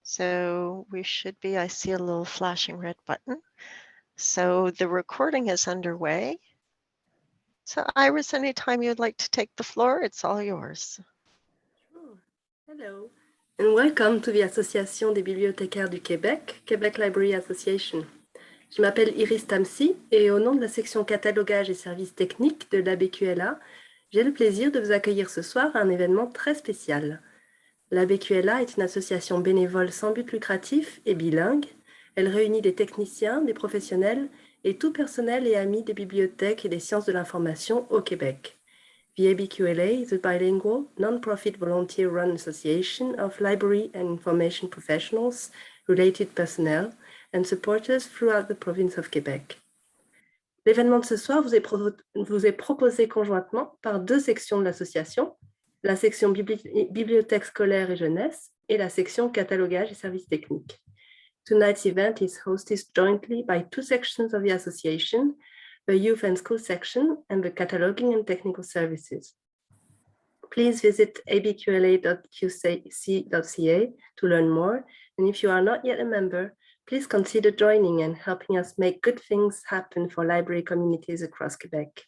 So we should be, I see a little flashing red button. So the recording is underway. So Iris, anytime you'd like to take the floor, it's all yours. Sure. Hello, and welcome to the Association des bibliothécaires du Québec, Quebec Library Association. Je m'appelle Iris Tamsi et au nom de la section Catalogage et services techniques de l'ABQLA, j'ai le plaisir de vous accueillir ce soir à un événement très spécial. L'ABQLA est une association bénévole sans but lucratif et bilingue. Elle réunit des techniciens, des professionnels et tout personnel et amis des bibliothèques et des sciences de l'information au Québec. The ABQLA is a bilingual, non-profit volunteer-run association of library and information professionals, related personnel, and supporters throughout the province of Quebec. L'événement de ce soir vous est proposé conjointement par deux sections de l'association, la section bibliothèque scolaire et jeunesse et la section catalogage et services techniques. Tonight's event is hosted jointly by two sections of the association, the youth and school section and the cataloging and technical services. Please visit abqla.qc.ca to learn more, and if you are not yet a member, please consider joining and helping us make good things happen for library communities across Quebec.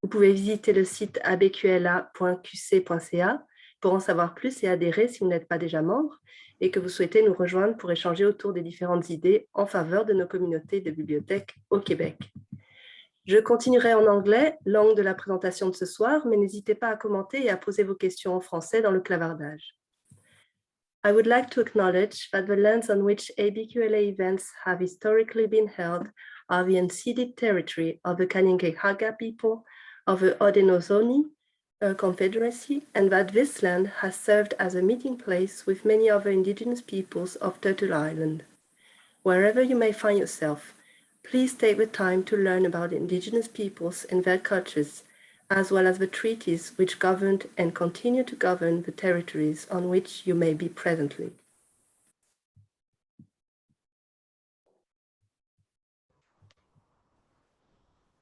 Vous pouvez visiter le site abqla.qc.ca pour en savoir plus et adhérer si vous n'êtes pas déjà membre et que vous souhaitez nous rejoindre pour échanger autour des différentes idées en faveur de nos communautés de bibliothèques au Québec. Je continuerai en anglais, langue de la présentation de ce soir, mais n'hésitez pas à commenter et à poser vos questions en français dans le clavardage. I would like to acknowledge that the lands on which ABQLA events have historically been held are the unceded territory of the Kanien'kehá:ka people of the Haudenosaunee Confederacy, and that this land has served as a meeting place with many other Indigenous peoples of Turtle Island. Wherever you may find yourself, please take the time to learn about Indigenous peoples and their cultures, as well as the treaties which governed and continue to govern the territories on which you may be presently.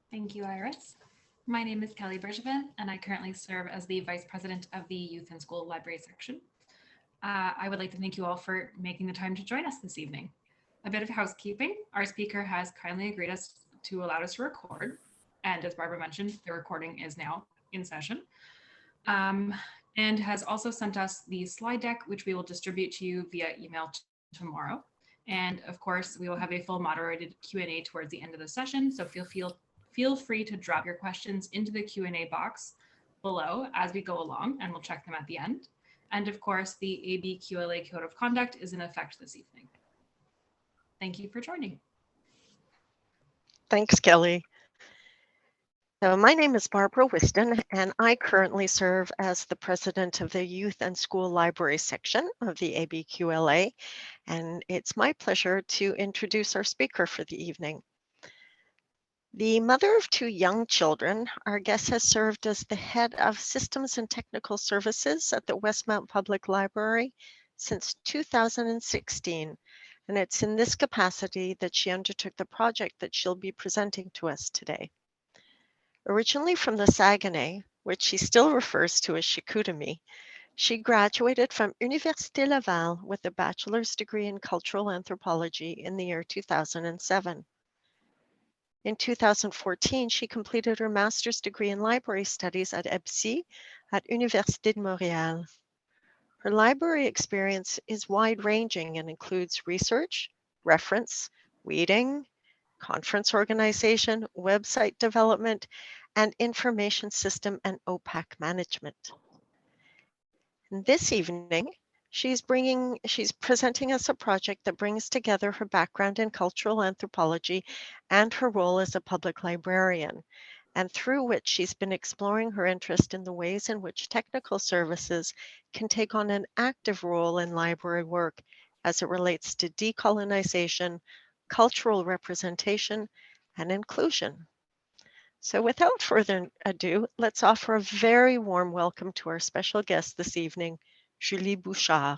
Thank you, Iris. My name is Kelly Bergevin, and I currently serve as the Vice President of the Youth and School Library section. I would like to thank you all for making the time to join us this evening. A bit of housekeeping. Our speaker has kindly agreed to allow us to record. And as Barbara mentioned, the recording is now in session. And has also sent us the slide deck, which we will distribute to you via email tomorrow. And of course, we will have a full moderated Q&A towards the end of the session. So feel free to drop your questions into the Q&A box below as we go along, and we'll check them at the end. And of course, the ABQLA Code of Conduct is in effect this evening. Thank you for joining. Thanks, Kelly. So my name is Barbara Whiston, and I currently serve as the president of the Youth and School Library section of the ABQLA, and it's my pleasure to introduce our speaker for the evening. The mother of two young children, our guest has served as the head of Systems and Technical Services at the Westmount Public Library since 2016, and it's in this capacity that she undertook the project that she'll be presenting to us today. Originally from the Saguenay, which she still refers to as Chicoutimi, she graduated from Université Laval with a bachelor's degree in cultural anthropology in the year 2007. In 2014, she completed her master's degree in library studies at EBC at Université de Montréal. Her library experience is wide-ranging and includes research, reference, reading, conference organization, website development, and information system and OPAC management. And this evening, she's presenting us a project that brings together her background in cultural anthropology and her role as a public librarian, and through which she's been exploring her interest in the ways in which technical services can take on an active role in library work as it relates to decolonization, cultural representation, and inclusion. So without further ado, let's offer a very warm welcome to our special guest this evening, Julie Bouchard.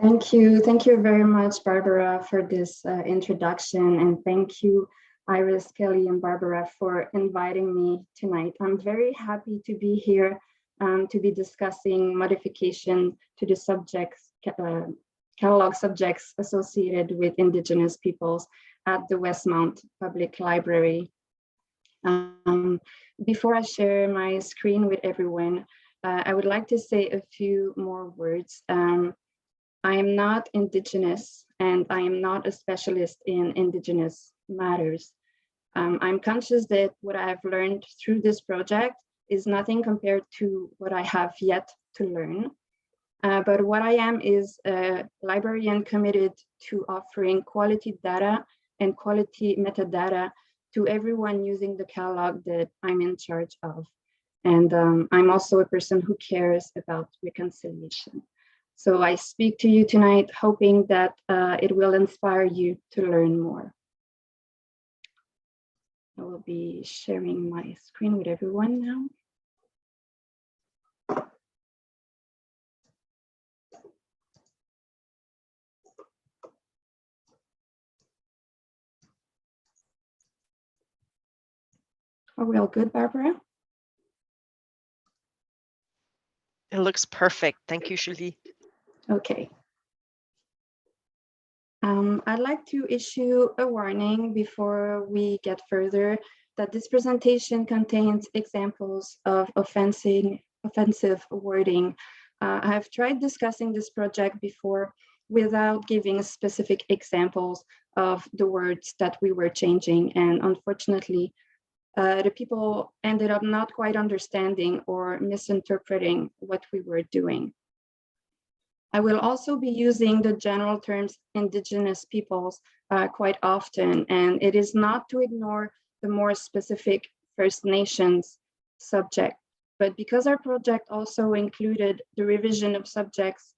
Thank you. Thank you very much, Barbara, for this introduction. And thank you, Iris, Kelly, and Barbara for inviting me tonight. I'm very happy to be here to be discussing modification to the subjects, catalog subjects associated with Indigenous peoples at the Westmount Public Library. Before I share my screen with everyone, I would like to say a few more words. I am not Indigenous and I am not a specialist in Indigenous matters. I'm conscious that what I have learned through this project is nothing compared to what I have yet to learn. But what I am is a librarian committed to offering quality data and quality metadata to everyone using the catalog that I'm in charge of. And I'm also a person who cares about reconciliation. So I speak to you tonight, hoping that it will inspire you to learn more. I will be sharing my screen with everyone now. Are we all good, Barbara? It looks perfect. Thank you, Julie. Okay. I'd like to issue a warning before we get further that this presentation contains examples of offensive wording. I have tried discussing this project before without giving specific examples of the words that we were changing. And unfortunately, the people ended up not quite understanding or misinterpreting what we were doing. I will also be using the general terms Indigenous peoples quite often, and it is not to ignore the more specific First Nations subject, but because our project also included the revision of subjects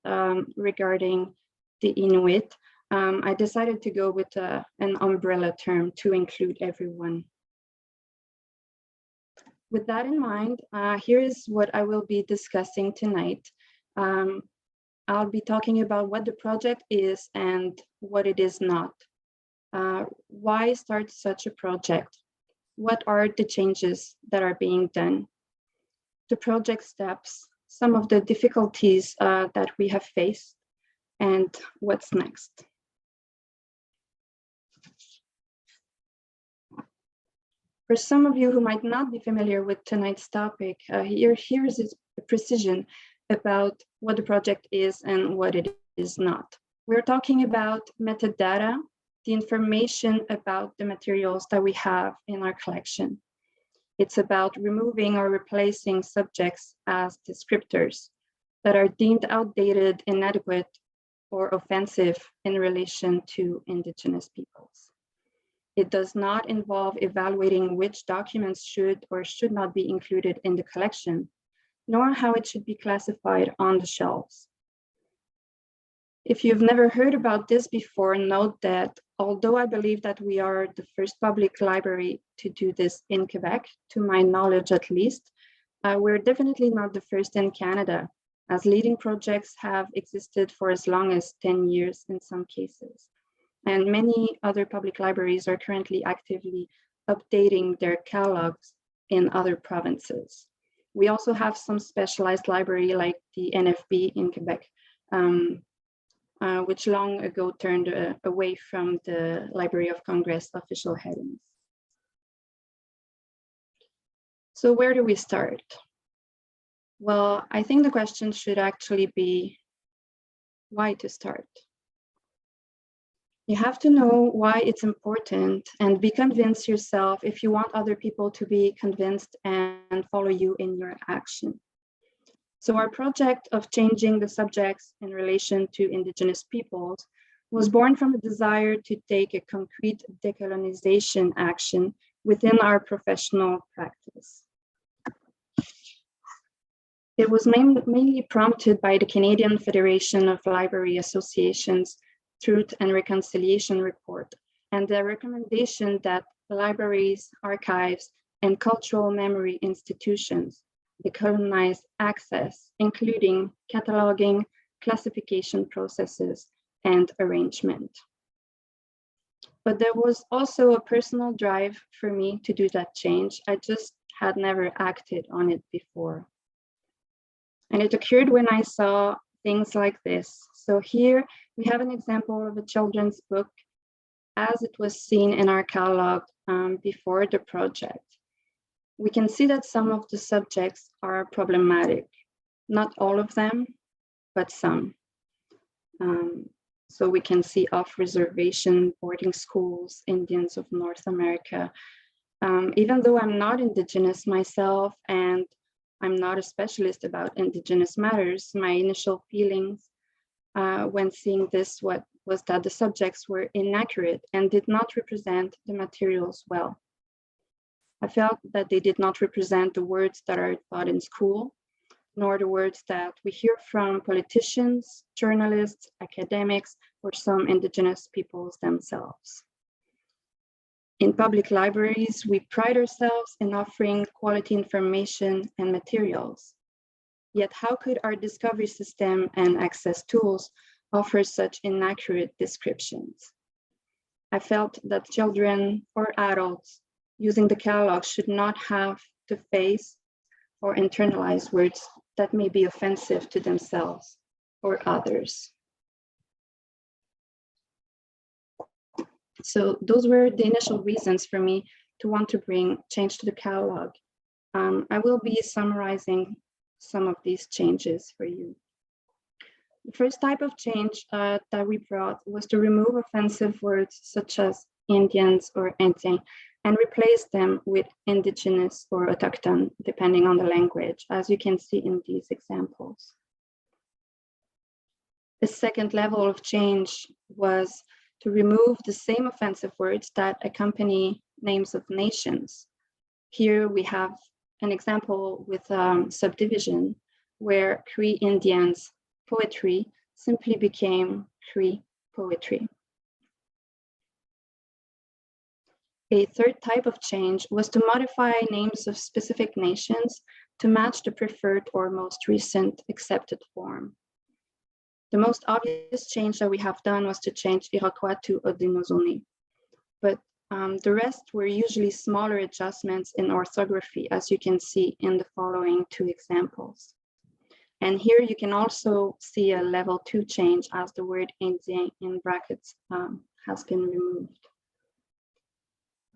regarding the Inuit, I decided to go with an umbrella term to include everyone. With that in mind, here is what I will be discussing tonight. I'll be talking about what the project is and what it is not. Why start such a project? What are the changes that are being done? The project steps, some of the difficulties that we have faced, and what's next. For some of you who might not be familiar with tonight's topic, here's a precision about what the project is and what it is not. We're talking about metadata, the information about the materials that we have in our collection. It's about removing or replacing subjects as descriptors that are deemed outdated, inadequate, or offensive in relation to Indigenous peoples. It does not involve evaluating which documents should or should not be included in the collection, nor how it should be classified on the shelves. If you've never heard about this before, note that although I believe that we are the first public library to do this in Quebec, to my knowledge at least, we're definitely not the first in Canada, as leading projects have existed for as long as 10 years in some cases. And many other public libraries are currently actively updating their catalogs in other provinces. We also have some specialized library like the NFB in Quebec, which long ago turned away from the Library of Congress official headings. So where do we start? Well, I think the question should actually be why to start. You have to know why it's important and be convinced yourself if you want other people to be convinced and follow you in your action. So our project of changing the subjects in relation to Indigenous peoples was born from a desire to take a concrete decolonization action within our professional practice. It was mainly prompted by the Canadian Federation of Library Associations Truth and Reconciliation Report, and the recommendation that libraries, archives, and cultural memory institutions decolonize access, including cataloging, classification processes, and arrangement. But there was also a personal drive for me to do that change. I just had never acted on it before. And it occurred when I saw things like this. So here we have an example of a children's book as it was seen in our catalog before the project. We can see that some of the subjects are problematic. Not all of them, but some. So we can see off-reservation boarding schools, Indians of North America. Even though I'm not Indigenous myself and I'm not a specialist about Indigenous matters, my initial feelings when seeing this was that the subjects were inaccurate and did not represent the materials well. I felt that they did not represent the words that are taught in school, nor the words that we hear from politicians, journalists, academics, or some Indigenous peoples themselves. In public libraries, we pride ourselves in offering quality information and materials. Yet how could our discovery system and access tools offer such inaccurate descriptions? I felt that children or adults using the catalog should not have to face or internalize words that may be offensive to themselves or others. So those were the initial reasons for me to want to bring change to the catalog. I will be summarizing some of these changes for you. The first type of change that we brought was to remove offensive words such as Indians or Indien and replace them with Indigenous or Autochthone, depending on the language, as you can see in these examples. The second level of change was to remove the same offensive words that accompany names of nations. Here we have an example with subdivision where Cree Indians poetry simply became Cree poetry. A third type of change was to modify names of specific nations to match the preferred or most recent accepted form. The most obvious change that we have done was to change Iroquois to Haudenosaunee, but the rest were usually smaller adjustments in orthography, as you can see in the following two examples. And here you can also see a level 2 change as the word Indien in brackets has been removed.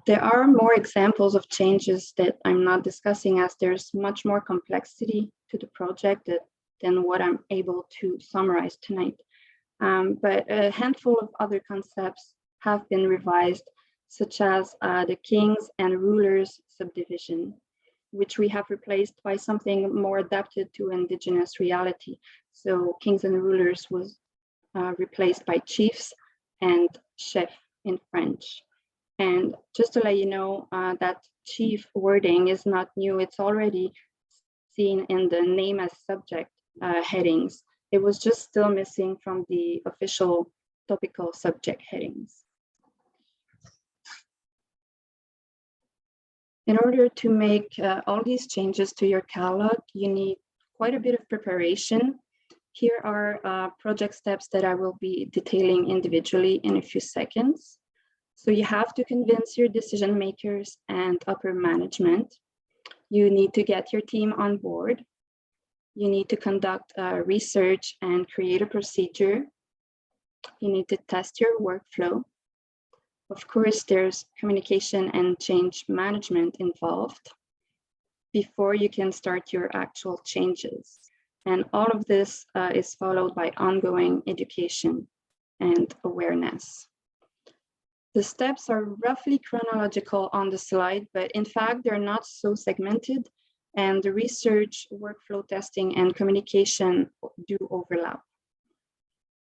There are more examples of changes that I'm not discussing as there's much more complexity to the project than what I'm able to summarize tonight. But a handful of other concepts have been revised, such as the kings and rulers subdivision, which we have replaced by something more adapted to Indigenous reality. So kings and rulers was replaced by chiefs and chef in French. And just to let you know, that chief wording is not new. It's already seen in the name as subject headings. It was just still missing from the official topical subject headings. In order to make all these changes to your catalog, you need quite a bit of preparation. Here are project steps that I will be detailing individually in a few seconds. So you have to convince your decision makers and upper management. You need to get your team on board. You need to conduct research and create a procedure. You need to test your workflow. Of course, there's communication and change management involved before you can start your actual changes. And all of this is followed by ongoing education and awareness. The steps are roughly chronological on the slide, but in fact, they're not so segmented, and the research, workflow testing, and communication do overlap.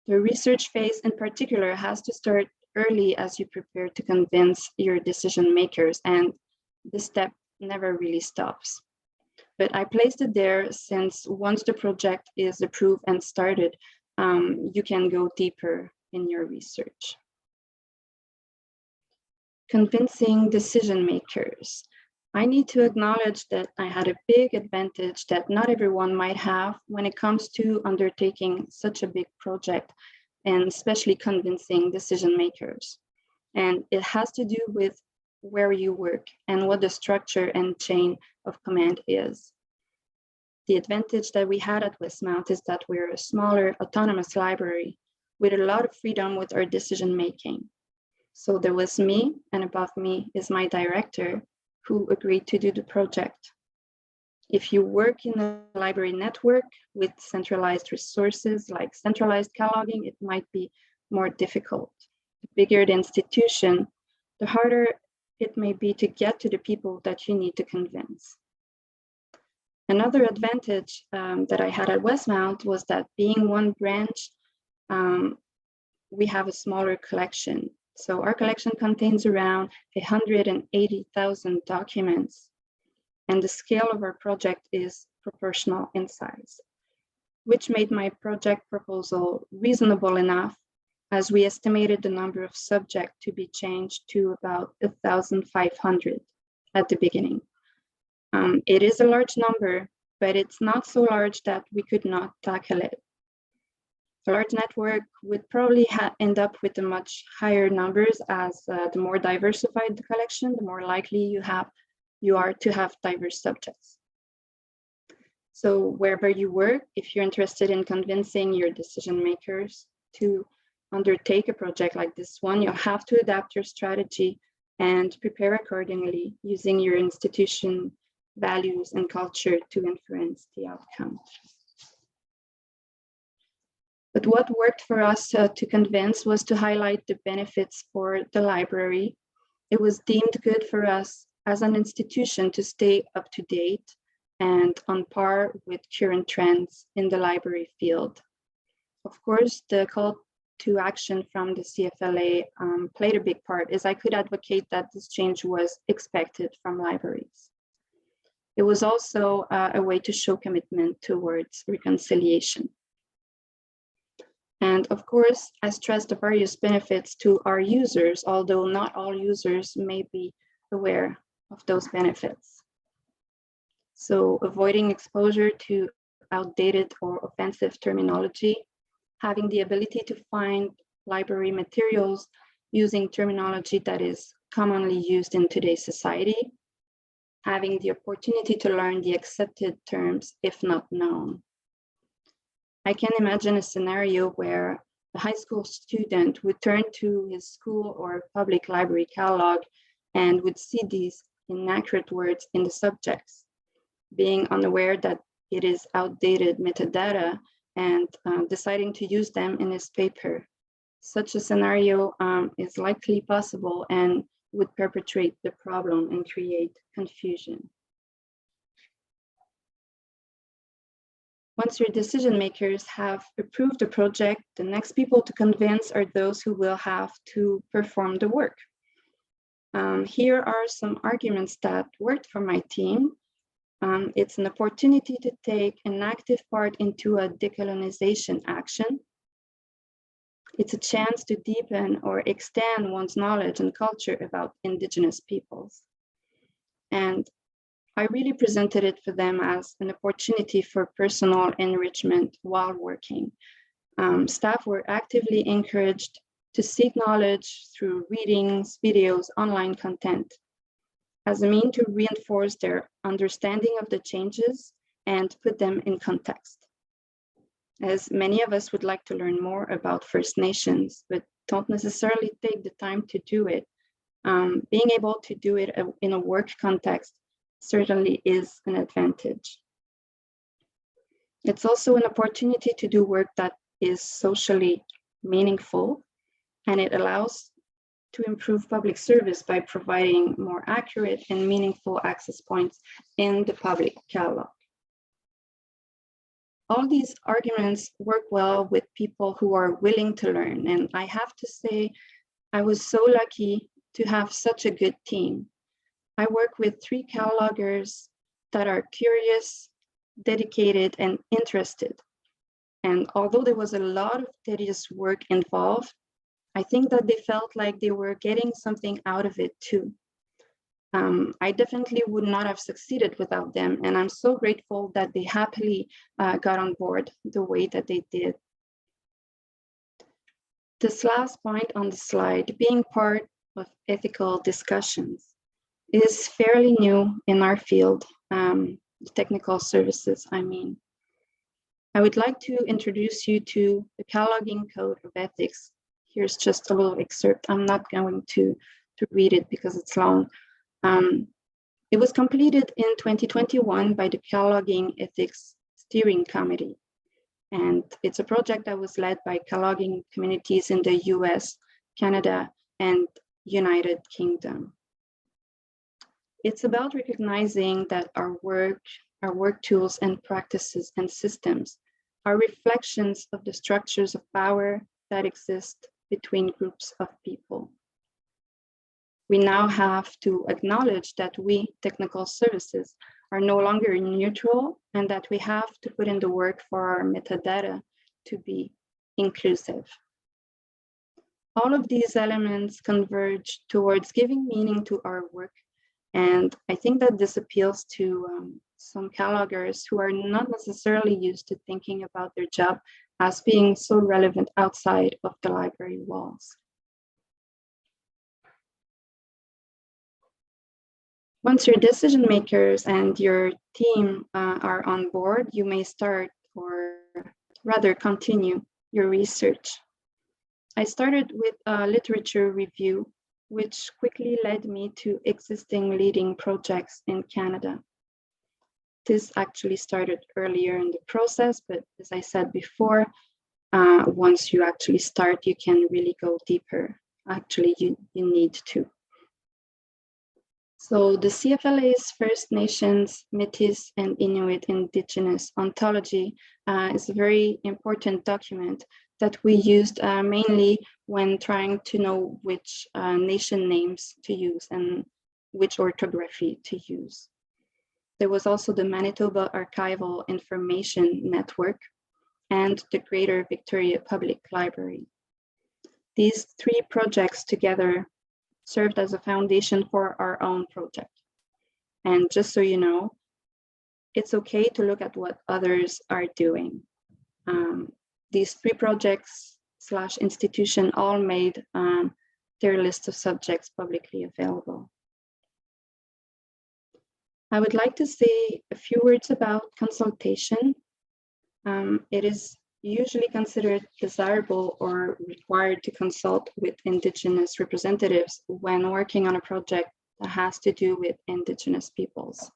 The research phase in particular has to start early as you prepare to convince your decision makers, and this step never really stops. But I placed it there since once the project is approved and started, you can go deeper in your research. Convincing decision makers. I need to acknowledge that I had a big advantage that not everyone might have when it comes to undertaking such a big project, and especially convincing decision makers. And it has to do with where you work and what the structure and chain of command is. the advantage that we had at Westmount is that we're a smaller autonomous library with a lot of freedom with our decision making. So there was me, and above me is my director, who agreed to do the project. If you work in a library network with centralized resources like centralized cataloging, it might be more difficult. The bigger the institution, the harder it may be to get to the people that you need to convince. Another advantage that I had at Westmount was that being one branch, we have a smaller collection. So our collection contains around 180,000 documents, and the scale of our project is proportional in size, which made my project proposal reasonable enough, as we estimated the number of subjects to be changed to about 1,500 at the beginning. It is a large number, but it's not so large that we could not tackle it. A large network would probably end up with a much higher numbers, as the more diversified the collection, the more likely you are to have diverse subjects. So wherever you work, if you're interested in convincing your decision makers to undertake a project like this one, you'll have to adapt your strategy and prepare accordingly, using your institution values and culture to influence the outcome. But what worked for us to convince was to highlight the benefits for the library. It was deemed good for us as an institution to stay up to date and on par with current trends in the library field. Of course, the call to action from the CFLA played a big part, as I could advocate that this change was expected from libraries. It was also a way to show commitment towards reconciliation. And of course, I stressed the various benefits to our users, although not all users may be aware of those benefits. So avoiding exposure to outdated or offensive terminology, having the ability to find library materials using terminology that is commonly used in today's society, having the opportunity to learn the accepted terms if not known. I can imagine a scenario where a high school student would turn to his school or public library catalog and would see these inaccurate words in the subjects, being unaware that it is outdated metadata and deciding to use them in his paper. Such a scenario is likely possible and would perpetuate the problem and create confusion. Once your decision makers have approved the project, the next people to convince are those who will have to perform the work. Here are some arguments that worked for my team. It's an opportunity to take an active part into a decolonization action. It's a chance to deepen or extend one's knowledge and culture about Indigenous peoples. And I really presented it for them as an opportunity for personal enrichment while working. Staff were actively encouraged to seek knowledge through readings, videos, online content, as a means to reinforce their understanding of the changes and put them in context. As many of us would like to learn more about First Nations, but don't necessarily take the time to do it, being able to do it in a work context certainly is an advantage. It's also an opportunity to do work that is socially meaningful, and it allows to improve public service by providing more accurate and meaningful access points in the public catalog. All these arguments work well with people who are willing to learn, and I have to say, I was so lucky to have such a good team. I work with 3 catalogers that are curious, dedicated, and interested. And although there was a lot of tedious work involved, I think that they felt like they were getting something out of it too. I definitely would not have succeeded without them, and I'm so grateful that they happily got on board the way that they did. This last point on the slide, being part of ethical discussions, is fairly new in our field. the technical services, I mean. I would like to introduce you to the Cataloging Code of Ethics. Here's just a little excerpt. I'm not going to read it because it's long. It was completed in 2021 by the Cataloging Ethics Steering Committee. And it's a project that was led by cataloging communities in the US, Canada, and United Kingdom. It's about recognizing that our work tools and practices and systems are reflections of the structures of power that exist between groups of people. We now have to acknowledge that we, technical services, are no longer neutral and that we have to put in the work for our metadata to be inclusive. All of these elements converge towards giving meaning to our work. And I think that this appeals to some catalogers who are not necessarily used to thinking about their job as being so relevant outside of the library walls. Once your decision makers and your team are on board, you may start, or rather continue, your research. I started with a literature review, which quickly led me to existing leading projects in Canada. This actually started earlier in the process, but as I said before, once you actually start, you can really go deeper. Actually, you need to. So the CFLA's First Nations, Métis, and Inuit Indigenous ontology is a very important document that we used mainly when trying to know which nation names to use and which orthography to use. There was also the Manitoba Archival Information Network and the Greater Victoria Public Library. These three projects together served as a foundation for our own project. And just so you know, it's okay to look at what others are doing. These three projects / institution all made their list of subjects publicly available. I would like to say a few words about consultation. It is usually considered desirable or required to consult with Indigenous representatives when working on a project that has to do with Indigenous peoples.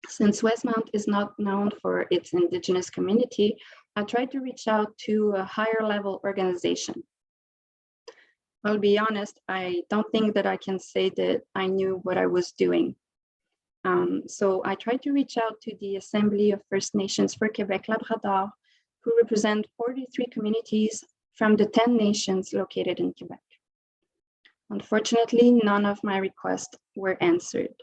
Since Westmount is not known for its Indigenous community, I tried to reach out to a higher level organization. I'll be honest, I don't think that I can say that I knew what I was doing. So I tried to reach out to the Assembly of First Nations for Quebec Labrador, who represent 43 communities from the 10 nations located in Quebec. Unfortunately, none of my requests were answered.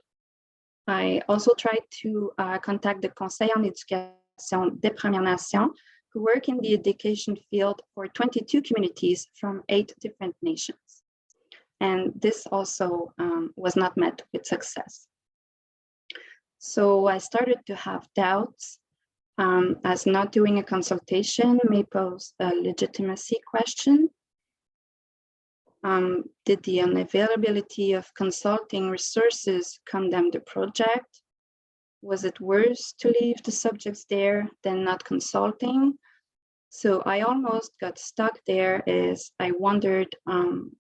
I also tried to contact the Conseil en Éducation des Premières Nations, who work in the education field for 22 communities from 8 different nations. And this also was not met with success. So I started to have doubts, as not doing a consultation may pose a legitimacy question. Did the unavailability of consulting resources condemn the project? Was it worse to leave the subjects there than not consulting? So I almost got stuck there as I wondered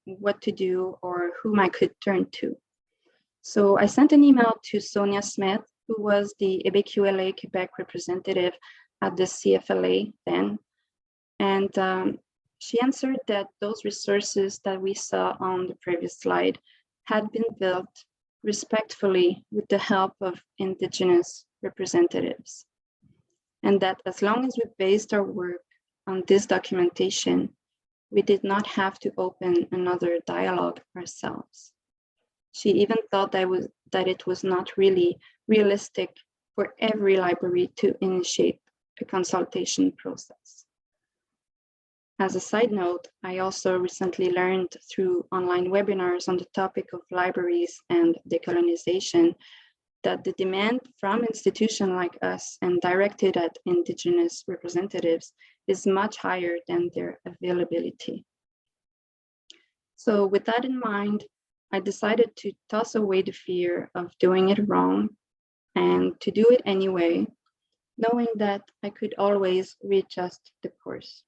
what to do or whom I could turn to. So I sent an email to Sonia Smith, who was the ABQLA Quebec representative at the CFLA then. And she answered that those resources that we saw on the previous slide had been built respectfully with the help of Indigenous representatives. And that as long as we based our work on this documentation, we did not have to open another dialogue ourselves. She even thought that it was not really realistic for every library to initiate a consultation process. As a side note, I also recently learned through online webinars on the topic of libraries and decolonization that the demand from institutions like us and directed at Indigenous representatives is much higher than their availability. So with that in mind, I decided to toss away the fear of doing it wrong and to do it anyway, knowing that I could always readjust the course.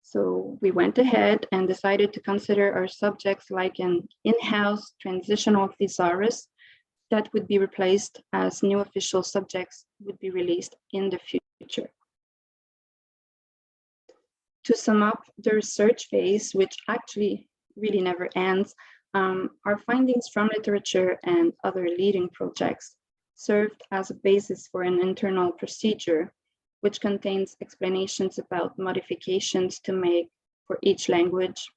So we went ahead and decided to consider our subjects like an in-house transitional thesaurus that would be replaced as new official subjects would be released in the future. To sum up the research phase, which actually really never ends, our findings from literature and other leading projects served as a basis for an internal procedure, which contains explanations about modifications to make for each language,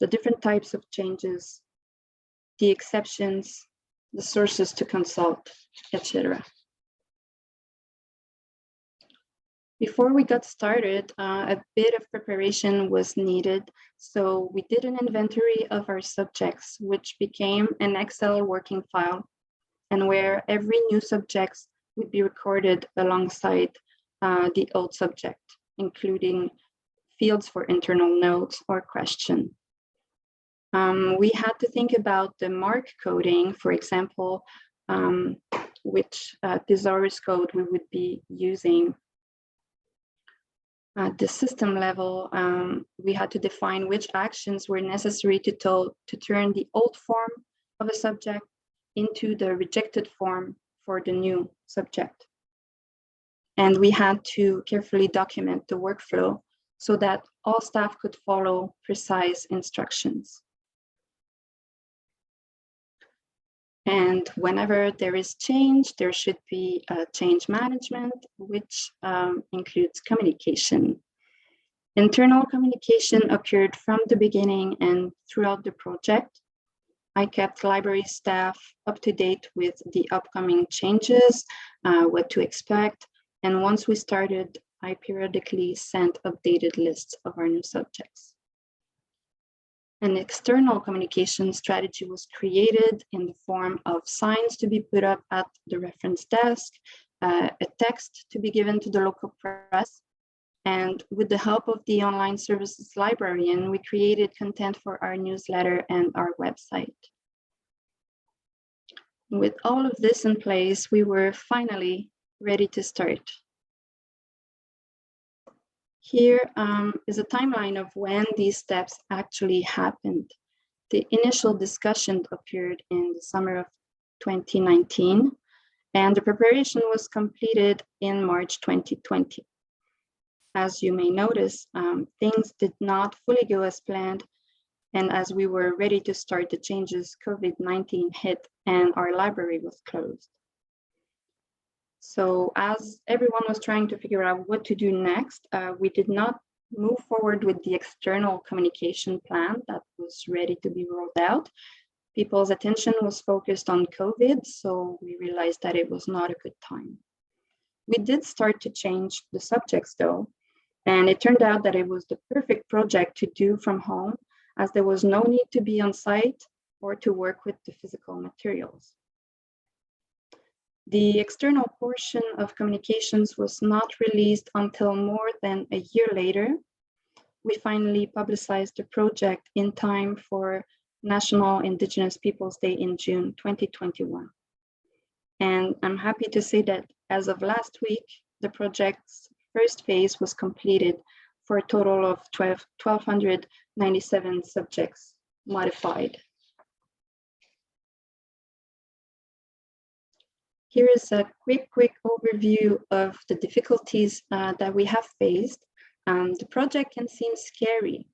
the different types of changes, the exceptions, the sources to consult, etc. Before we got started, a bit of preparation was needed. So we did an inventory of our subjects, which became an Excel working file, and where every new subject would be recorded alongside the old subject, including fields for internal notes or question. We had to think about the mark coding, for example, which thesaurus code we would be using. At the system level, we had to define which actions were necessary to turn the old form of a subject into the rejected form for the new subject. And we had to carefully document the workflow so that all staff could follow precise instructions. And whenever there is change, there should be a change management, which includes communication. Internal communication occurred from the beginning and throughout the project. I kept library staff up to date with the upcoming changes, what to expect. And once we started, I periodically sent updated lists of our new subjects. An external communication strategy was created in the form of signs to be put up at the reference desk, a text to be given to the local press, and with the help of the online services librarian, we created content for our newsletter and our website. With all of this in place, we were finally ready to start. Here is a timeline of when these steps actually happened. The initial discussion occurred in the summer of 2019, and the preparation was completed in March 2020. As you may notice, things did not fully go as planned, and as we were ready to start the changes, COVID-19 hit and our library was closed. So as everyone was trying to figure out what to do next, we did not move forward with the external communication plan that was ready to be rolled out. People's attention was focused on COVID, so we realized that it was not a good time. We did start to change the subjects though, and it turned out that it was the perfect project to do from home, as there was no need to be on site or to work with the physical materials. The external portion of communications was not released until more than a year later. We finally publicized the project in time for National Indigenous Peoples Day in June 2021. And I'm happy to say that as of last week, the project's first phase was completed for a total of 1,297 subjects modified. Here is a quick overview of the difficulties that we have faced. The project can seem scary.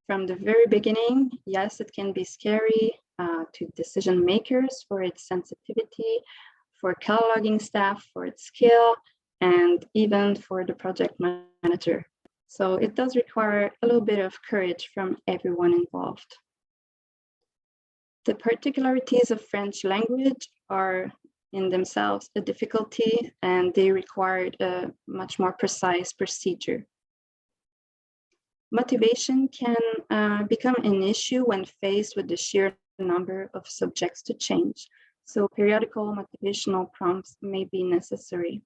From the very beginning, yes, it can be scary to decision makers for its sensitivity, for cataloging staff for its skill, and even for the project manager. So it does require a little bit of courage from everyone involved. The particularities of French language are in themselves a difficulty, and they required a much more precise procedure. Motivation can become an issue when faced with the sheer number of subjects to change, so periodical motivational prompts may be necessary.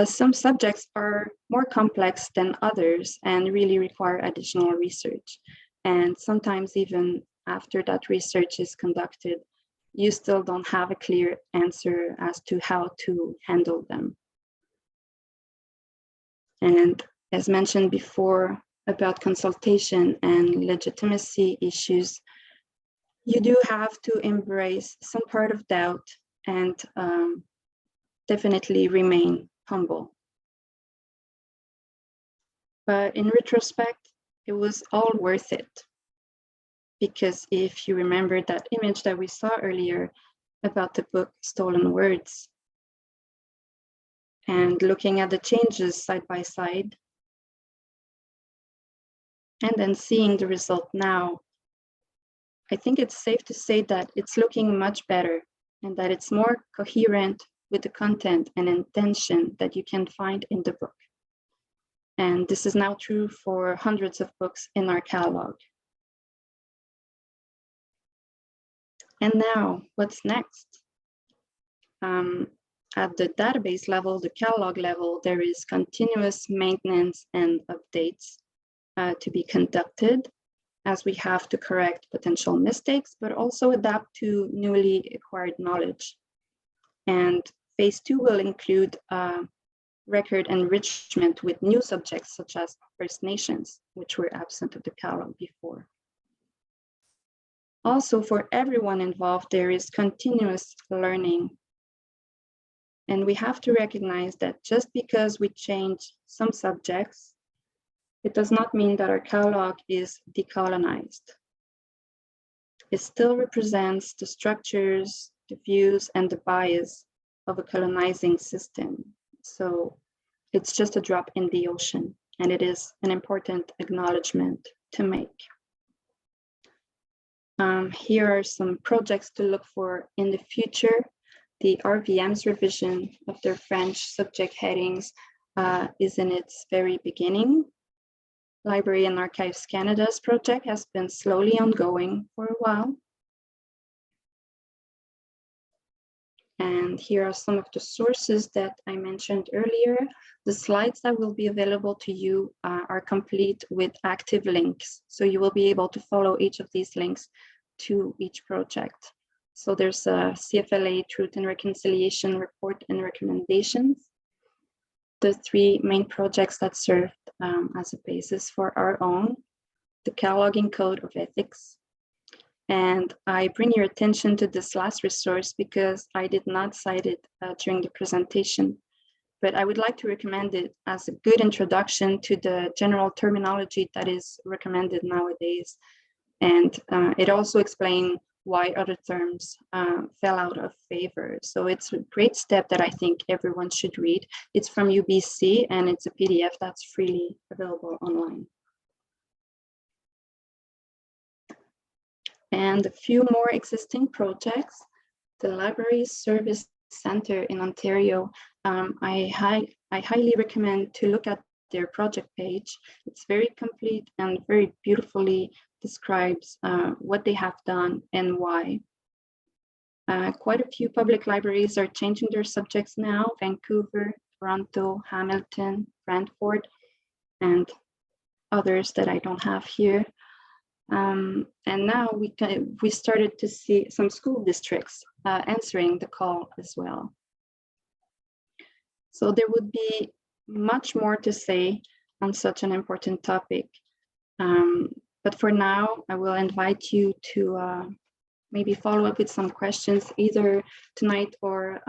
Some subjects are more complex than others and really require additional research, and sometimes even after that research is conducted, you still don't have a clear answer as to how to handle them. And as mentioned before about consultation and legitimacy issues, you do have to embrace some part of doubt and definitely remain humble. But in retrospect, it was all worth it. Because if you remember that image that we saw earlier about the book Stolen Words, and looking at the changes side by side, and then seeing the result now, I think it's safe to say that it's looking much better and that it's more coherent with the content and intention that you can find in the book. And this is now true for hundreds of books in our catalog. And now, what's next? At the database level, the catalog level, there is continuous maintenance and updates to be conducted, as we have to correct potential mistakes, but also adapt to newly acquired knowledge. And phase 2 will include record enrichment with new subjects such as First Nations, which were absent of the catalog before. Also, for everyone involved, there is continuous learning. And we have to recognize that just because we change some subjects, it does not mean that our catalog is decolonized. It still represents the structures, the views, and the bias of a colonizing system. So it's just a drop in the ocean, and it is an important acknowledgement to make. Here are some projects to look for in the future. The RVM's revision of their French subject headings is in its very beginning. Library and Archives Canada's project has been slowly ongoing for a while. And here are some of the sources that I mentioned earlier. The slides that will be available to you are complete with active links. So you will be able to follow each of these links to each project. So there's a CFLA Truth and Reconciliation Report and Recommendations, the 3 main projects that served as a basis for our own, the Cataloging Code of Ethics. And I bring your attention to this last resource because I did not cite it during the presentation, but I would like to recommend it as a good introduction to the general terminology that is recommended nowadays. And it also explains why other terms fell out of favor. So it's a great step that I think everyone should read. It's from UBC and it's a PDF that's freely available online. And a few more existing projects. The Library Service Center in Ontario, I highly recommend to look at their project page. It's very complete and very beautifully describes what they have done and why. Quite a few public libraries are changing their subjects now: Vancouver, Toronto, Hamilton, Brantford, and others that I don't have here. And now we started to see some school districts answering the call as well. So there would be much more to say on such an important topic. But for now, I will invite you to maybe follow up with some questions either tonight or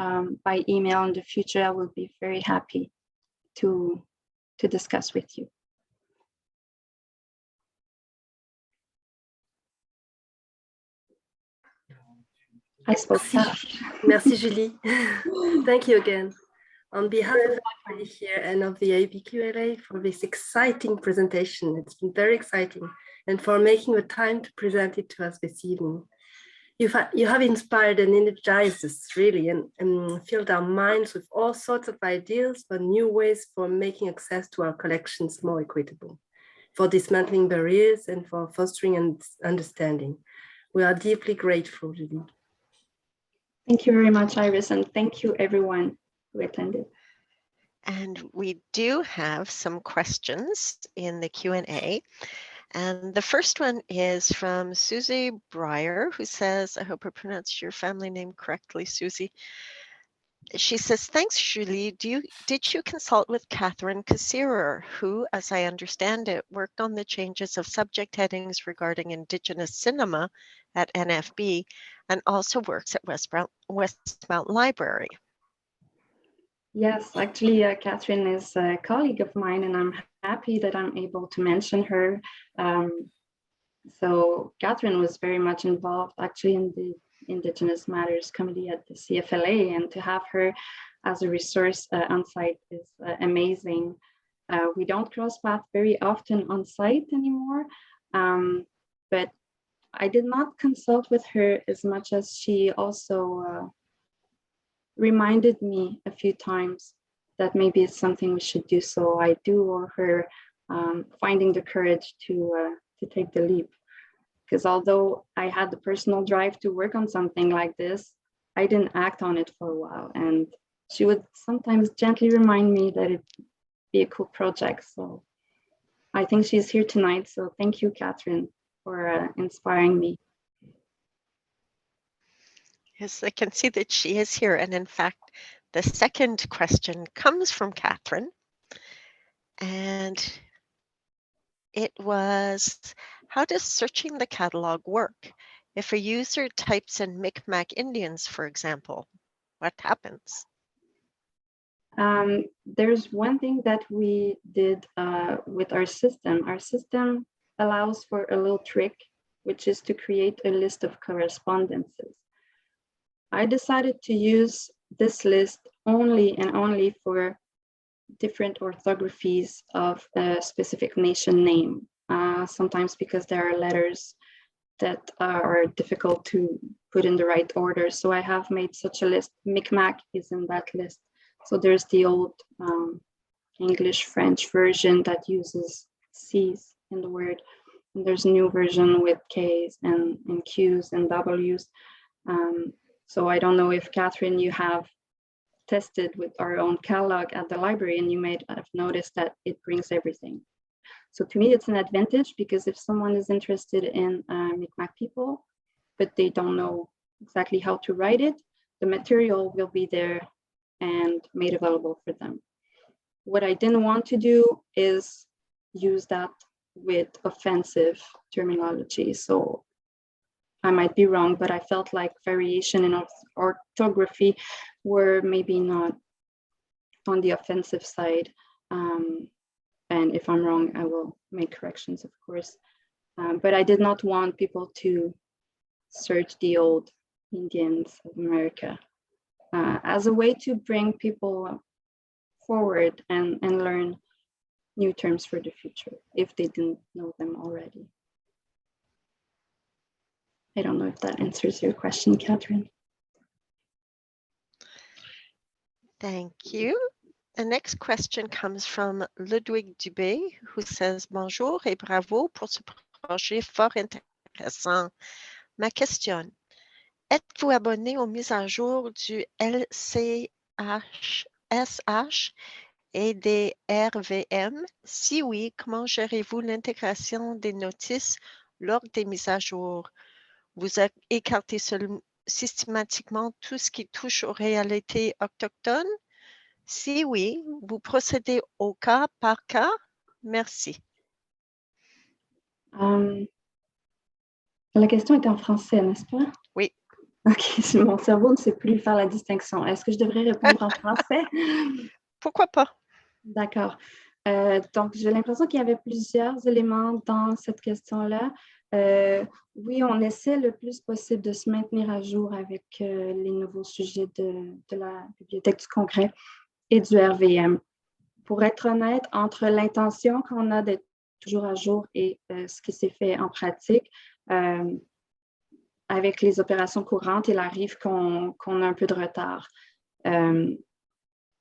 by email in the future. I will be very happy to discuss with you. I spoke fast. Merci, Julie. Thank you again. On behalf of everybody here and of the ABQLA for this exciting presentation. It's been very exciting, and for making the time to present it to us this evening. You have inspired and energized us really, and filled our minds with all sorts of ideas for new ways for making access to our collections more equitable, for dismantling barriers and for fostering understanding. We are deeply grateful, Julie. Thank you very much, Iris, and thank you everyone who attended. And we do have some questions in the Q&A. And the first one is from Susie Breyer, who says, I hope I pronounced your family name correctly, Susie. She says, thanks, Julie. Did you consult with Catherine Cassirer, who, as I understand it, worked on the changes of subject headings regarding Indigenous cinema at NFB and also works at Westmount Library? Yes, actually, Catherine is a colleague of mine, and I'm happy that I'm able to mention her. So Catherine was very much involved actually in the Indigenous Matters Committee at the CFLA, and to have her as a resource on site is amazing. We don't cross paths very often on site anymore, but I did not consult with her as much as she also reminded me a few times that maybe it's something we should do. So I do owe her finding the courage to take the leap. Because although I had the personal drive to work on something like this, I didn't act on it for a while. And she would sometimes gently remind me that it'd be a cool project. So I think she's here tonight. So thank you, Catherine, for inspiring me. Yes, I can see that she is here. And in fact, the second question comes from Catherine. And it was, how does searching the catalog work? If a user types in Micmac Indians, for example, what happens? There's one thing that we did with our system. Our system allows for a little trick, which is to create a list of correspondences. I decided to use this list only and only for different orthographies of a specific nation name, sometimes because there are letters that are difficult to put in the right order. So I have made such a list. Micmac is in that list. So there's the old English-French version that uses C's in the word. And there's a new version with K's and Q's and W's. So I don't know if, Catherine, you have tested with our own catalog at the library, and you may have noticed that it brings everything. So to me, it's an advantage, because if someone is interested in Micmac people, but they don't know exactly how to write it, the material will be there and made available for them. What I didn't want to do is use that with offensive terminology. So I might be wrong, but I felt like variation in orthography were maybe not on the offensive side. And if I'm wrong, I will make corrections, of course. But I did not want people to search the old Indians of America as a way to bring people forward and learn new terms for the future if they didn't know them already. I don't know if that answers your question, Catherine. Thank you. The next question comes from Ludwig Dubé, who says, Bonjour et bravo pour ce projet fort intéressant. Ma question, êtes-vous abonné aux mises à jour du LCHSH et des RVM? Si oui, comment gérez-vous l'intégration des notices lors des mises à jour? Vous écartez systématiquement tout ce qui touche aux réalités autochtones? Si oui, vous procédez au cas par cas? Merci. La question est en français, n'est-ce pas? Oui. Ok, mon cerveau ne sait plus faire la distinction. Est-ce que je devrais répondre en français? Pourquoi pas? D'accord. Donc, j'ai l'impression qu'il y avait plusieurs éléments dans cette question-là. Oui, on essaie le plus possible de se maintenir à jour avec les nouveaux sujets de la Bibliothèque du Congrès et du RVM. Pour être honnête, entre l'intention qu'on a d'être toujours à jour et ce qui s'est fait en pratique, avec les opérations courantes, il arrive qu'on a un peu de retard.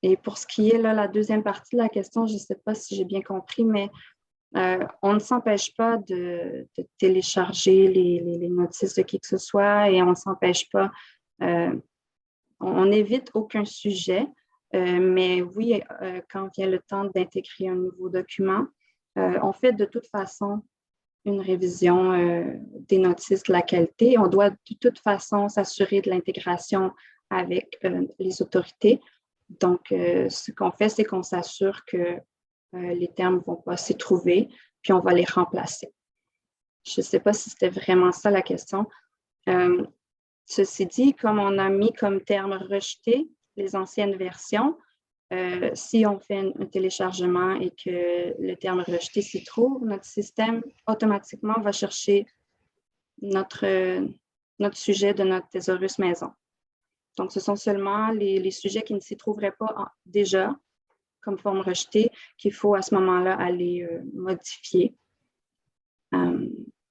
Et pour ce qui est là, la deuxième partie de la question, je ne sais pas si j'ai bien compris, mais on ne s'empêche pas de télécharger les notices de qui que ce soit, et on ne s'empêche pas, on n'évite aucun sujet, mais oui, quand vient le temps d'intégrer un nouveau document, on fait de toute façon une révision des notices de la qualité. On doit de toute façon s'assurer de l'intégration avec les autorités. Donc, ce qu'on fait, c'est qu'on s'assure que les termes ne vont pas s'y trouver, puis on va les remplacer. Je ne sais pas si c'était vraiment ça la question. Ceci dit, comme on a mis comme terme rejeté les anciennes versions, si on fait un téléchargement et que le terme rejeté s'y trouve, notre système automatiquement va chercher notre sujet de notre thésaurus maison. Donc, ce sont seulement les sujets qui ne s'y trouveraient pas déjà comme forme rejetée qu'il faut à ce moment-là aller modifier.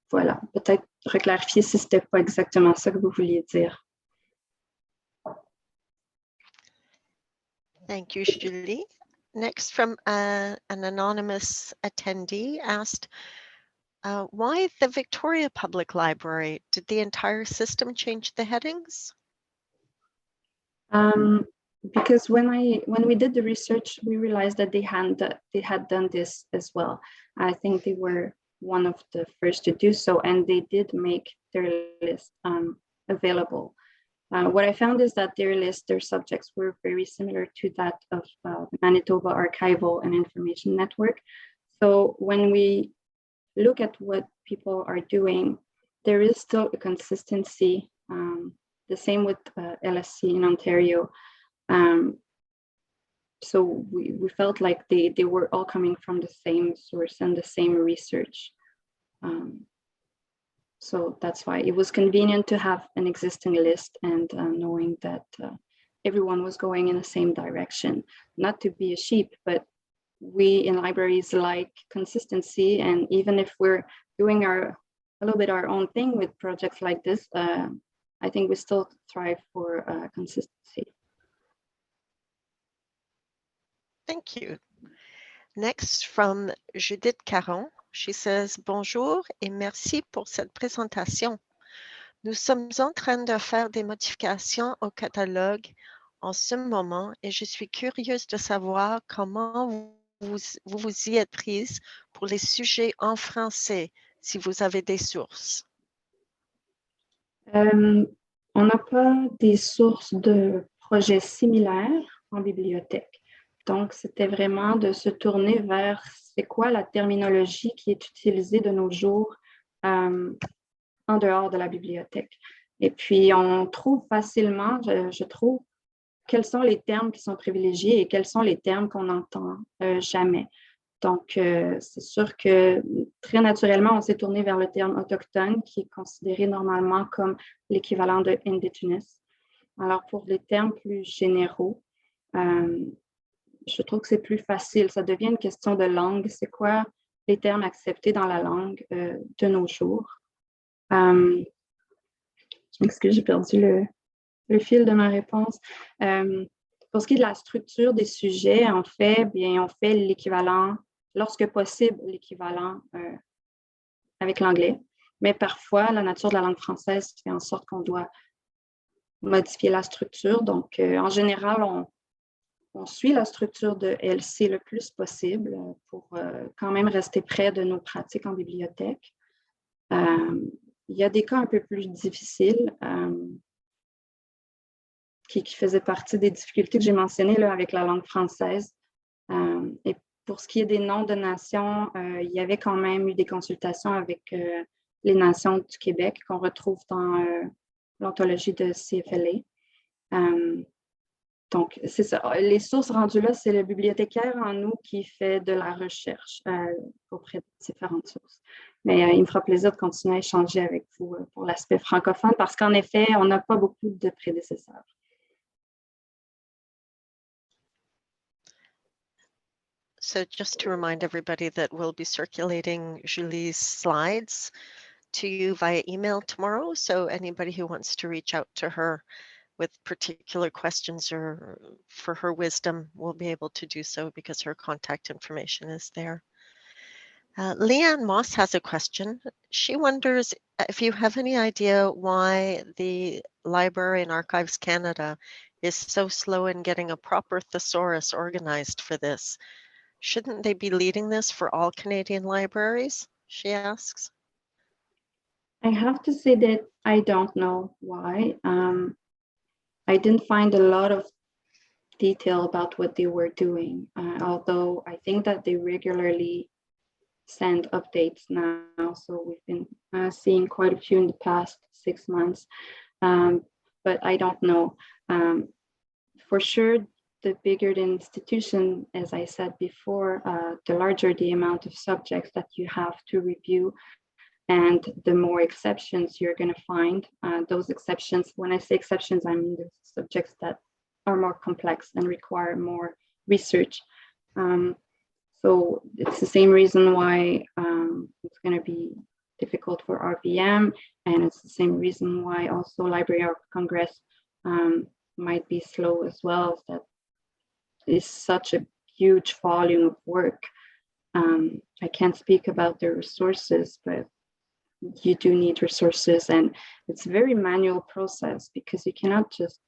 Voilà, peut-être reclarifier si ce n'était pas exactement ça que vous vouliez dire. Thank you, Julie. Next, from an anonymous attendee asked, why the Victoria Public Library? Did the entire system change the headings? Because when we did the research, we realized that they had done this as well. I think they were one of the first to do so, and they did make their list available. What I found is that their subjects were very similar to that of Manitoba Archival and Information Network. So when we look at what people are doing, there is still a consistency. The same with LSC in Ontario. So we felt like they were all coming from the same source and the same research. So that's why it was convenient to have an existing list and knowing that everyone was going in the same direction. Not to be a sheep, but we in libraries like consistency, and even if we're doing a little bit our own thing with projects like this, I think we still thrive for consistency. Thank you. Next, from Judith Caron, she says, bonjour et merci pour cette présentation. Nous sommes en train de faire des modifications au catalogue en ce moment et je suis curieuse de savoir comment vous y êtes prise pour les sujets en français, si vous avez des sources. On n'a pas des sources de projets similaires en bibliothèque. Donc, c'était vraiment de se tourner vers c'est quoi la terminologie qui est utilisée de nos jours en dehors de la bibliothèque. Et puis, on trouve facilement, je trouve, quels sont les termes qui sont privilégiés et quels sont les termes qu'on n'entend jamais. Donc, c'est sûr que très naturellement, on s'est tourné vers le terme autochtone qui est considéré normalement comme l'équivalent de indigenous. Alors, pour les termes plus généraux, je trouve que c'est plus facile. Ça devient une question de langue. C'est quoi les termes acceptés dans la langue de nos jours? Excusez, j'ai perdu le fil de ma réponse. Pour ce qui est de la structure des sujets, en fait, bien, on fait l'équivalent, lorsque possible, l'équivalent avec l'anglais. Mais parfois, la nature de la langue française fait en sorte qu'on doit modifier la structure. Donc, en général, on suit la structure de LC le plus possible pour quand même rester près de nos pratiques en bibliothèque. Il y a des cas un peu plus difficiles qui faisaient partie des difficultés que j'ai mentionnées là, avec la langue française. Et pour ce qui est des noms de nations, il y avait quand même eu des consultations avec les nations du Québec qu'on retrouve dans l'anthologie de CFLA. Donc, c'est ça. Les sources rendues là, c'est le bibliothécaire en nous qui fait de la recherche auprès de différentes sources. Mais il me fera plaisir de continuer à échanger avec vous pour l'aspect francophone parce qu'en effet, on n'a pas beaucoup de prédécesseurs. So just to remind everybody that we'll be circulating Julie's slides to you via email tomorrow. So anybody who wants to reach out to her with particular questions or for her wisdom will be able to do so because her contact information is there. Leanne Moss has a question. She wonders if you have any idea why the Library and Archives Canada is so slow in getting a proper thesaurus organized for this. Shouldn't they be leading this for all Canadian libraries? She asks. I have to say that I don't know why. I didn't find a lot of detail about what they were doing, although I think that they regularly send updates now. So we've been seeing quite a few in the past 6 months, but I don't know. For sure, the bigger the institution, as I said before, the larger the amount of subjects that you have to review and the more exceptions you're going to find. Those exceptions, when I say exceptions, I mean the subjects that are more complex and require more research. So it's the same reason why it's going to be difficult for RBM, and it's the same reason why also Library of Congress might be slow as well. That is such a huge volume of work. I can't speak about the resources, but you do need resources, and it's a very manual process because you cannot just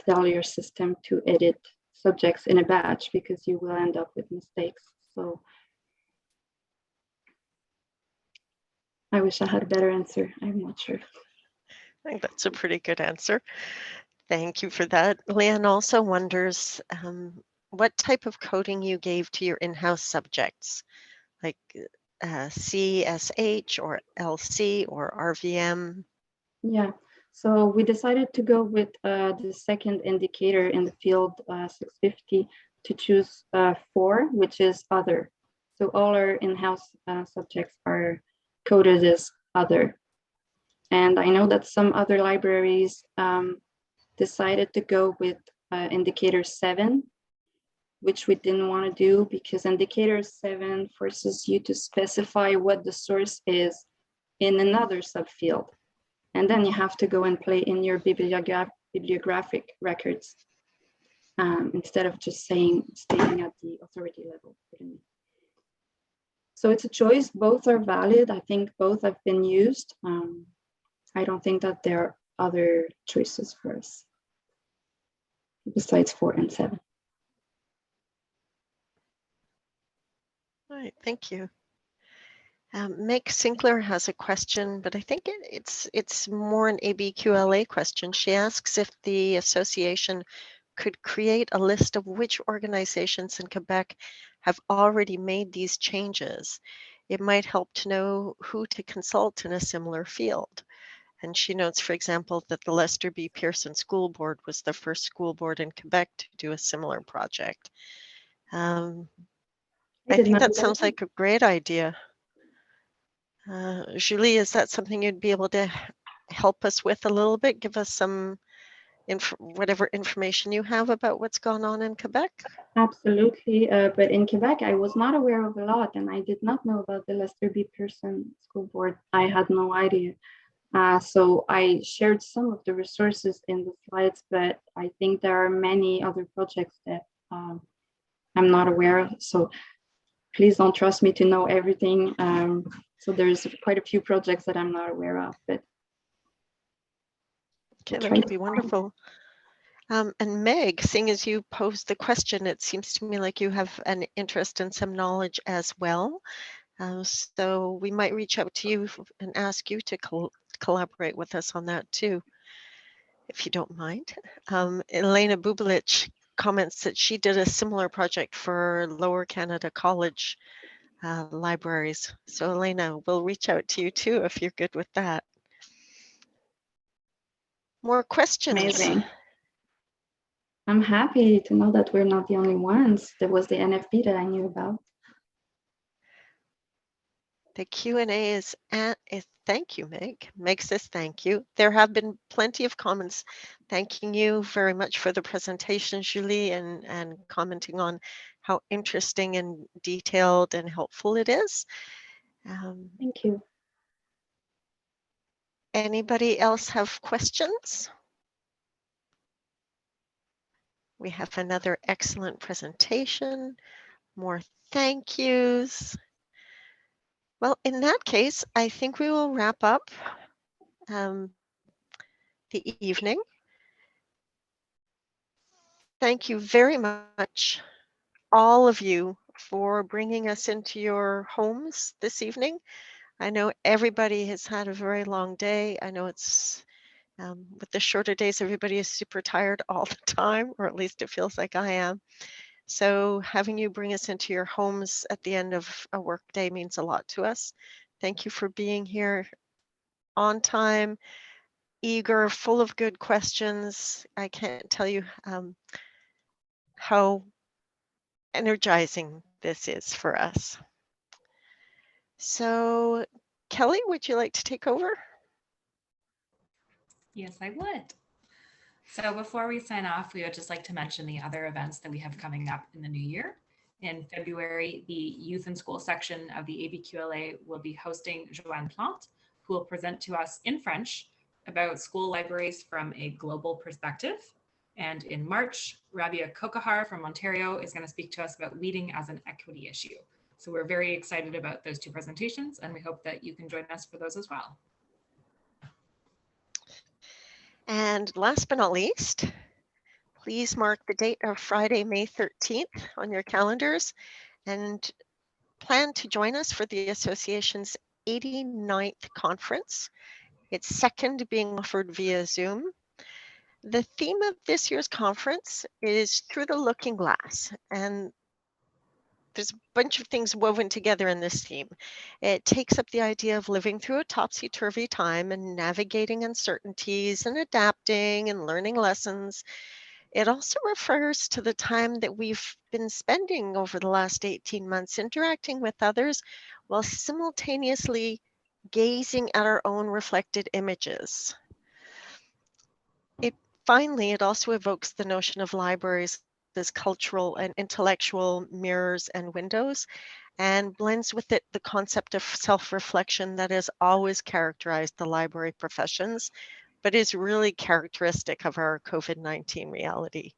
tell your system to edit subjects in a batch because you will end up with mistakes. So I wish I had a better answer. I'm not sure. I think that's a pretty good answer. Thank you for that. Leanne also wonders what type of coding you gave to your in-house subjects, like CSH or LC or RVM. Yeah, so we decided to go with the second indicator in the field 650 to choose 4, which is other. So all our in-house subjects are coded as other. And I know that some other libraries decided to go with indicator 7, which we didn't want to do because indicator 7 forces you to specify what the source is in another subfield. And then you have to go and play in your bibliographic records instead of just staying at the authority level. So it's a choice. Both are valid. I think both have been used. I don't think that there are other choices for us besides 4 and 7. All right, thank you. Meg Sinclair has a question, but I think it's more an ABQLA question. She asks if the association could create a list of which organizations in Quebec have already made these changes. It might help to know who to consult in a similar field. And she notes, for example, that the Lester B. Pearson School Board was the first school board in Quebec to do a similar project. I think that sounds like a great idea. Julie, is that something you'd be able to help us with a little bit? Give us some whatever information you have about what's gone on in Quebec? Absolutely, but in Quebec, I was not aware of a lot, and I did not know about the Lester B. Pearson School Board. I had no idea. So I shared some of the resources in the slides, but I think there are many other projects that I'm not aware of. So please don't trust me to know everything. So there's quite a few projects that I'm not aware of, but okay, that would be wonderful. And Meg, seeing as you posed the question, it seems to me like you have an interest and some knowledge as well. So we might reach out to you and ask you to collaborate with us on that too, if you don't mind. Elena Bubelich comments that she did a similar project for Lower Canada College libraries. So Elena, we'll reach out to you too if you're good with that. More questions? Amazing. I'm happy to know that we're not the only ones. There was the NFB that I knew about. The Q&A is thank you, Meg. Meg says thank you. There have been plenty of comments thanking you very much for the presentation, Julie, and commenting on how interesting and detailed and helpful it is. Thank you. Anybody else have questions? We have another excellent presentation, more thank yous. Well, in that case, I think we will wrap up the evening. Thank you very much, all of you, for bringing us into your homes this evening. I know everybody has had a very long day. I know it's with the shorter days, everybody is super tired all the time, or at least it feels like I am. So having you bring us into your homes at the end of a work day means a lot to us. Thank you for being here on time, eager, full of good questions. I can't tell you how energizing this is for us. So Kelly, would you like to take over? Yes, I would. So before we sign off, we would just like to mention the other events that we have coming up in the new year. In February, the Youth and School section of the ABQLA will be hosting Jeunesse, who will present to us in French about school libraries from a global perspective. And in March, Rabia Kokahar from Ontario is going to speak to us about leading as an equity issue. So we're very excited about those two presentations, and we hope that you can join us for those as well. And last but not least, please mark the date of Friday, May 13th on your calendars and plan to join us for the association's 89th conference. Its second being offered via Zoom. The theme of this year's conference is Through the Looking Glass, and there's a bunch of things woven together in this theme. It takes up the idea of living through a topsy-turvy time and navigating uncertainties and adapting and learning lessons. It also refers to the time that we've been spending over the last 18 months interacting with others while simultaneously gazing at our own reflected images. Finally, it also evokes the notion of libraries as cultural and intellectual mirrors and windows, and blends with it the concept of self-reflection that has always characterized the library professions, but is really characteristic of our COVID-19 reality.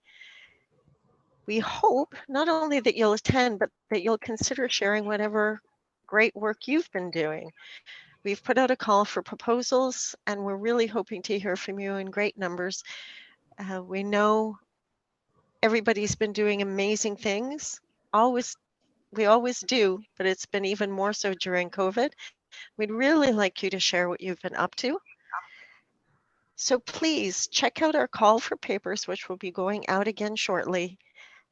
We hope not only that you'll attend, but that you'll consider sharing whatever great work you've been doing. We've put out a call for proposals, and we're really hoping to hear from you in great numbers. We know everybody's been doing amazing things. We always do, but it's been even more so during COVID. We'd really like you to share what you've been up to. So please check out our call for papers, which will be going out again shortly,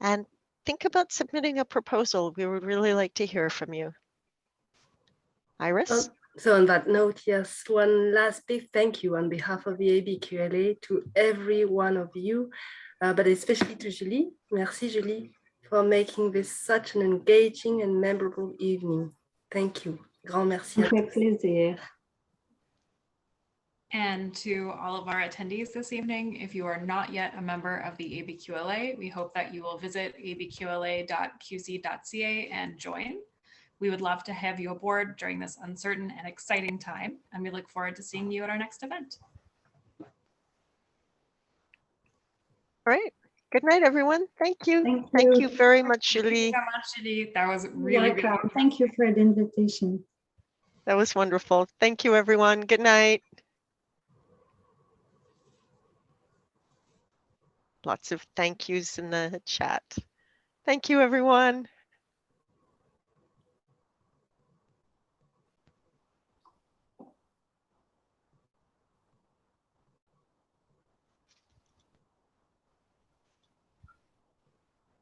and think about submitting a proposal. We would really like to hear from you. Iris? So on that note, yes, one last big thank you on behalf of the ABQLA to every one of you, but especially to Julie. Merci, Julie, for making this such an engaging and memorable evening. Thank you. Grand merci. Avec plaisir. And to all of our attendees this evening, if you are not yet a member of the ABQLA, we hope that you will visit abqla.qc.ca and join. We would love to have you aboard during this uncertain and exciting time, and we look forward to seeing you at our next event. All right. Good night, everyone. Thank you. Thank you very much, Julie. Thank you so much, Julie. That was really, Welcome. really Thank you for the invitation. That was wonderful. Thank you, everyone. Good night. Lots of thank yous in the chat. Thank you, everyone.